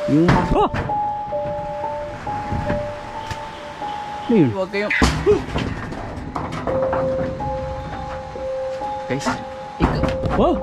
Yung... Oh! Ano yun? Huwag kayong... Guys, ikaw... Wow!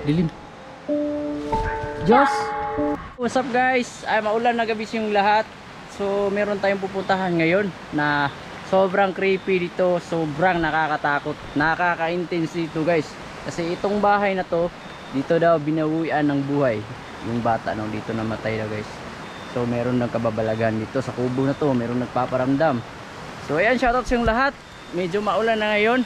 Dilim. Diyos! What's up guys? Ay, maulan na gabi yung lahat. So meron tayong pupuntahan ngayon na sobrang creepy dito. Sobrang nakakatakot. Nakaka-intense dito guys. Kasi itong bahay na to, dito daw binawian ng buhay yung bata nung dito namatay na guys. So meron nagkababalagan dito sa kubo na to. Meron nagpaparamdam. So ayan, shoutout sa yung lahat. Medyo maulan na ngayon.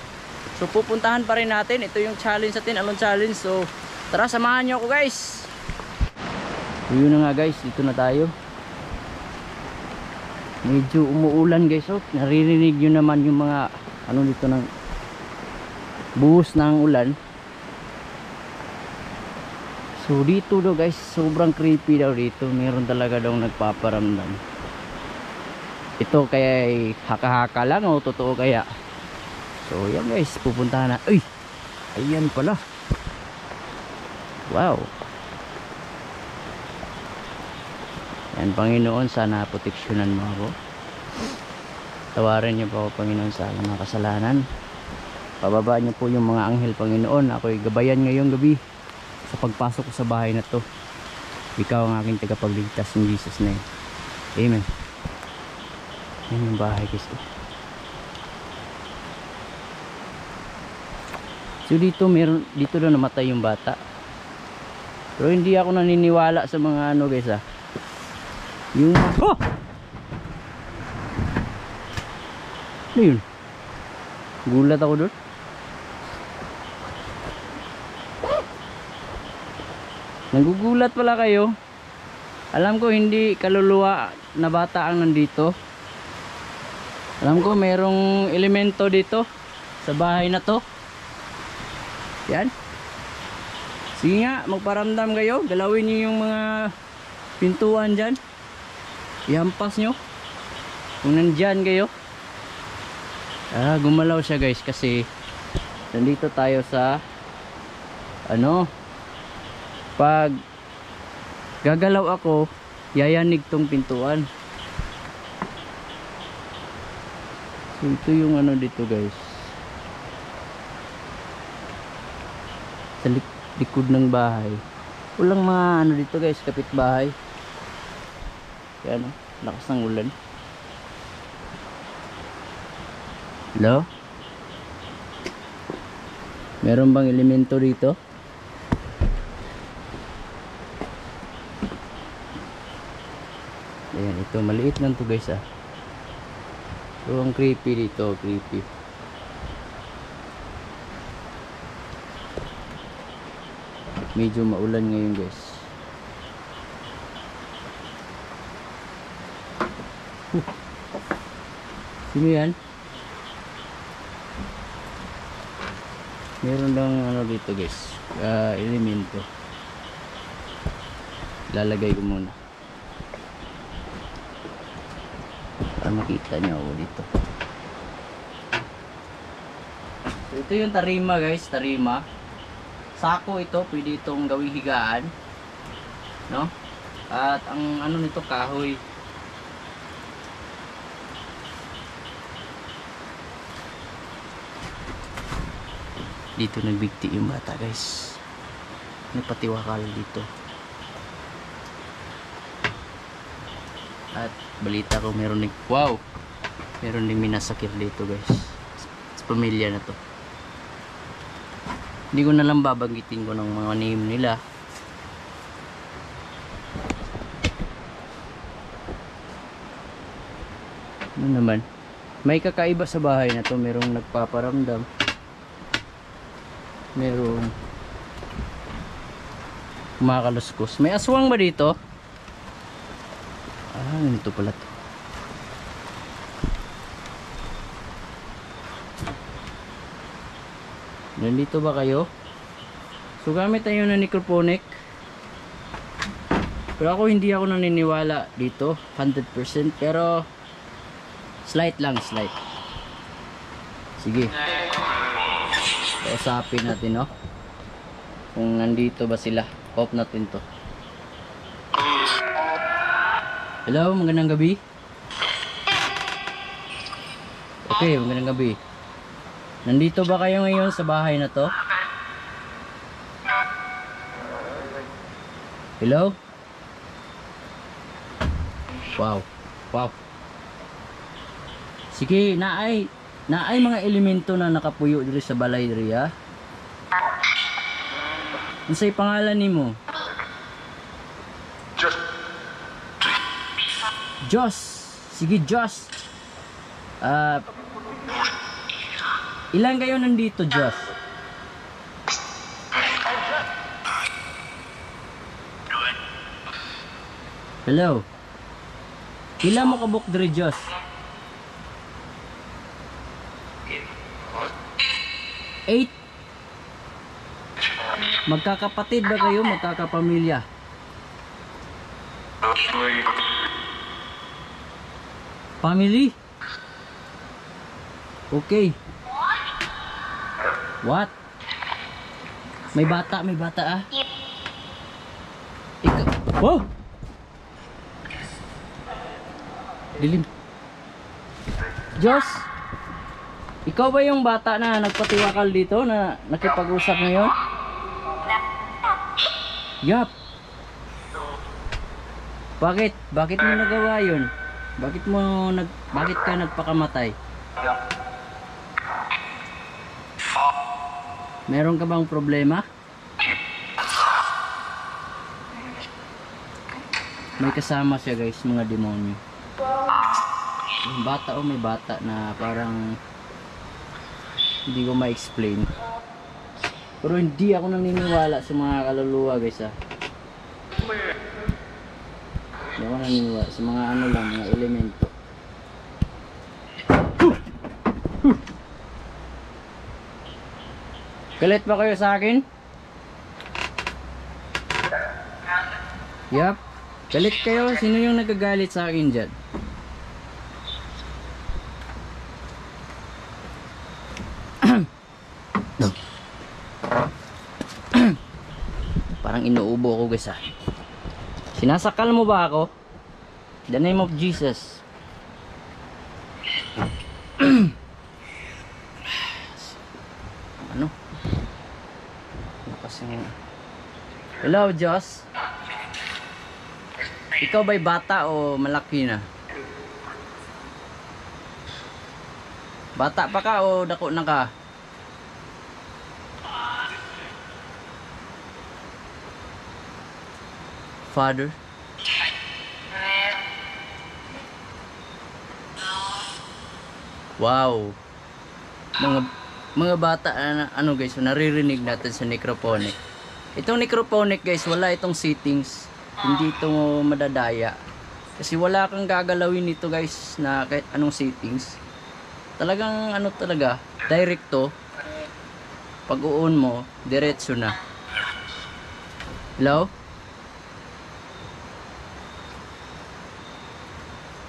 So pupuntahan pa rin natin. Ito yung challenge natin. Anong challenge? So tara, samahan nyo ako guys. So yun na nga guys, dito na tayo. Medyo umuulan guys. Oh, naririnig nyo naman yung mga ano dito ng buhos ng ulan. So dito daw guys, sobrang creepy daw dito. Meron talaga daw nagpaparamdam. Ito kaya ay haka-haka lang o totoo kaya? So yan guys, pupuntahan na. Ay! Ayan pala. Wow. Yan, Panginoon, sana proteksyonan mo ako. Tawarin niyo po ako, Panginoon, sa mga kasalanan. Pababaan niyo po yung mga anghel, Panginoon. Ako'y gabayan ngayong gabi sa pagpasok ko sa bahay na to. Ikaw ang aking tagapagligtas in Jesus name. Amen. Yan yung bahay guys. So dito meron, dito na namatay yung bata. Pero hindi ako naniniwala sa mga ano guys yung... Oh! Ano yun? Gulat ako doon. Nagugulat pala kayo. Alam ko hindi kaluluwa na bata ang nandito. Alam ko merong elemento dito sa bahay na to. Yan. Sige nga, magparamdam kayo. Galawin nyo yung mga pintuan dyan. Ihampas nyo kung nandyan kayo. Gumalaw siya guys kasi nandito tayo sa ano, pag gagalaw ako yayanig tong pintuan. So ito yung ano dito guys, sa likod ng bahay. Walang mga ano dito guys, kapitbahay. Yan, lakas ng ulan. Hello? Meron bang elemento dito? Ayan, ito maliit lang to guys So ang creepy dito, creepy. Medyo maulan ngayon guys. Sino yan? Meron lang ano dito guys, elemento. Lalagay ko muna para makita nyo ako dito. So ito yung tarima guys, tarima. Sako ito, pwede itong gawing higaan, no? At ang ano nito, kahoy. Dito nagbigti yung bata guys. Nagpatiwakal dito. At balita ko meron din, wow, meron din minasakit dito guys. Sa pamilya na to. Hindi ko na lang babanggitin ko ng mga name nila. Ano naman, may kakaiba sa bahay na to. Merong nagpaparamdam, merong kumakaluskos. May aswang ba dito? Ganito pala to. Nandito ba kayo? So gamit tayo ng necrophonic. Pero ako hindi ako naniniwala dito 100%, pero slight lang, slight. Sige, kausapin natin, no? kung nandito ba sila. Hope natin to. Hello, magandang gabi. Okay, magandang gabi. Nandito ba kayo ngayon sa bahay na to? Hello? Wow. Wow. Sige, naay mga elemento na nakapuyo diri sa balay diri ha. Unsay pangalan nimo? Jos. Sige, Jos. Ilan kayo nandito, Jos? Hello. Ilan mo kabuk diri, Jos? 8. Magkakapatid ba kayo? Magkakapamilya? Family? Okay. What? May bata ah. Ikaw. Wow! Dilim. Diyos! Ikaw ba yung bata na nagpatiwakal dito na nakipag-usap ngayon? Yup. Bakit? Bakit mo nagawa yun? Bakit ka nagpakamatay? Meron ka bang problema? May kasama siya guys, mga demonyo. Yung bata may bata na parang hindi ko ma-explain. Pero hindi ako naniniwala sa mga kaluluwa guys ha. Hindi ako naniniwala sa mga ano lang, mga elemento. Galit ba kayo sa akin? Yup. Galit kayo? Sino yung nagagalit sa akin dyan? Parang inuubo ako guys ha. Sinasakal mo ba ako? In the name of Jesus. Ano? Hello, Joss. Ikaw ba'y bata o malaki na? Bata pa ka o dako na ka? Father? Wow. Mga bata ano guys, naririnig natin sa necrophonic. Itong necrophonic guys, wala itong settings. Hindi ito madadaya. Kasi wala kang gagalawin nito guys na kahit anong settings. Talagang ano talaga, direct to. Pag uon mo, diretso na. Hello?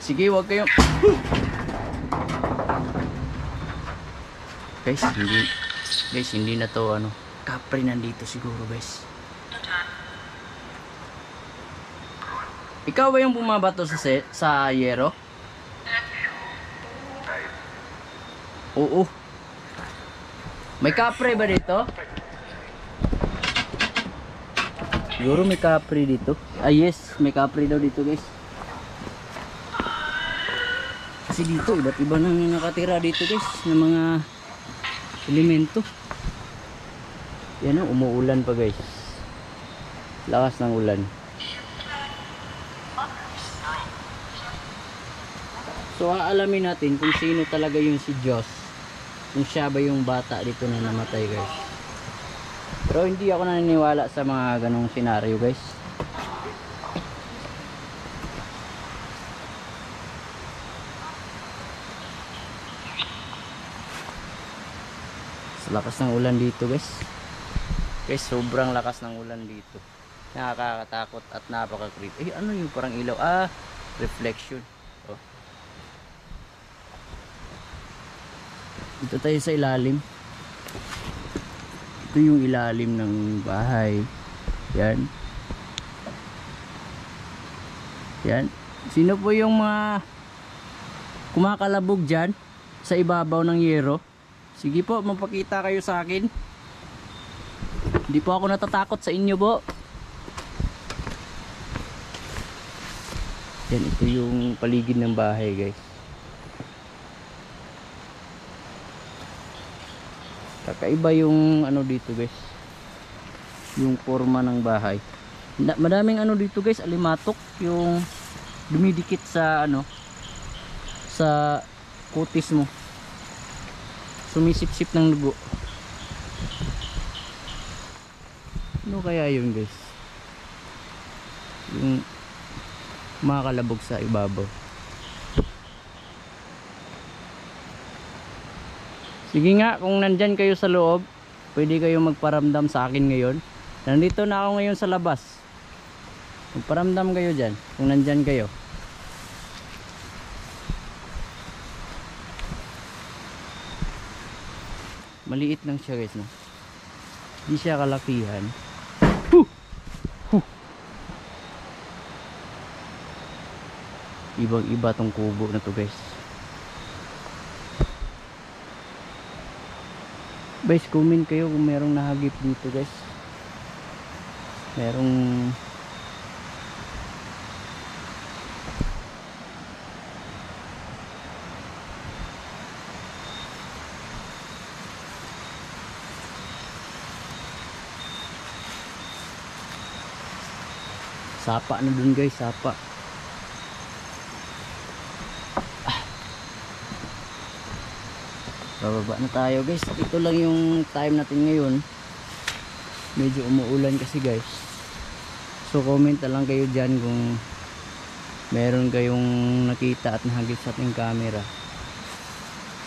Sige, wag kayong Guys, hindi na to ano. Kapre nandito siguro, guys. Ikaw ba yung bumabato sa yero? Oo. May kapre ba dito? Siguro may kapre dito. Ah, yes, may kapre daw dito, guys. Kasi dito, iba't iba nang nakatira dito guys, ng mga elemento. Yan o, umuulan pa guys. Lakas ng ulan. So, aalamin natin kung sino talaga yung si Diyos. Kung siya ba yung bata dito na namatay guys. Pero hindi ako naniniwala sa mga ganong senaryo guys. Lakas ng ulan dito guys. Guys, sobrang lakas ng ulan dito. Nakakatakot at napaka-creepy. Eh, ano yung parang ilaw? Ah, reflection. Oh. Dito tayo sa ilalim. Ito yung ilalim ng bahay. Yan. Yan. Sino po yung mga kumakalabog dyan sa ibabaw ng yero? Sige po, mapakita kayo sa akin. Hindi po ako natatakot sa inyo po. Yan, ito yung paligid ng bahay guys. Kakaiba yung ano dito guys, yung forma ng bahay. Madaming ano dito guys, alimatok, yung dumidikit sa ano, sa kutis mo, sumisip-sip ng dugo. Ano kaya yun guys, yung makakalabog sa ibabaw? Sige nga, kung nandyan kayo sa loob, pwede kayo magparamdam sa akin ngayon. Nandito na ako ngayon sa labas. Magparamdam kayo dyan, kung nandyan kayo. Maliit lang siya guys, no? Hindi siya kalakihan. Ibang iba tong kubo na to guys. Guys, comment kayo kung merong nahagip dito guys. Merong sapa na dun guys, sapa. Bababa na tayo guys. Ito lang yung time natin ngayon. Medyo umuulan kasi guys. So comment na lang kayo dyan kung meron kayong nakita at nahagip sa ating camera.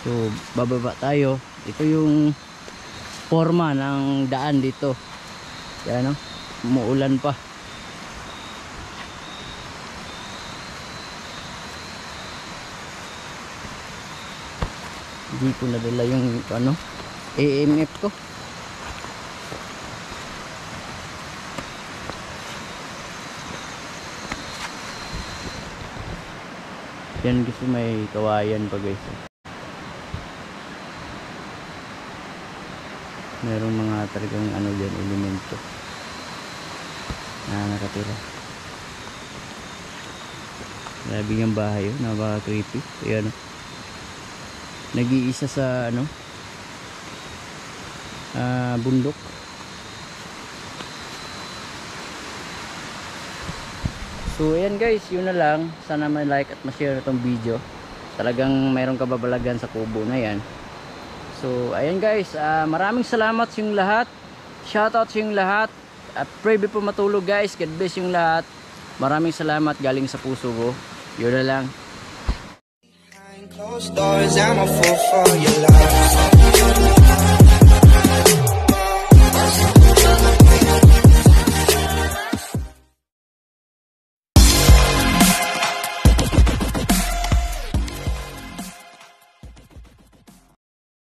So bababa tayo. Ito yung forma ng daan dito. Yan, no? Umuulan pa. Hindi ko nadala yung ano, AMF ko. Yan guys, may kawayan pa guys. Merong mga talagang ano dyan, elemento na nakatira. Grabe yung bahay, oh, napaka creepy. Ayan, oh. Nag-iisa sa ano, bundok. So ayan guys, yun na lang. Sana may like at ma-share itong video. Talagang mayroong kababalagan sa kubo na yan. So ayan guys, maraming salamat sa yung lahat. Shoutout sa yung lahat. Pray be po matulog guys. God bless yung lahat. Maraming salamat galing sa puso ko. Yun na lang. Closed doors, I'm a fool for your love.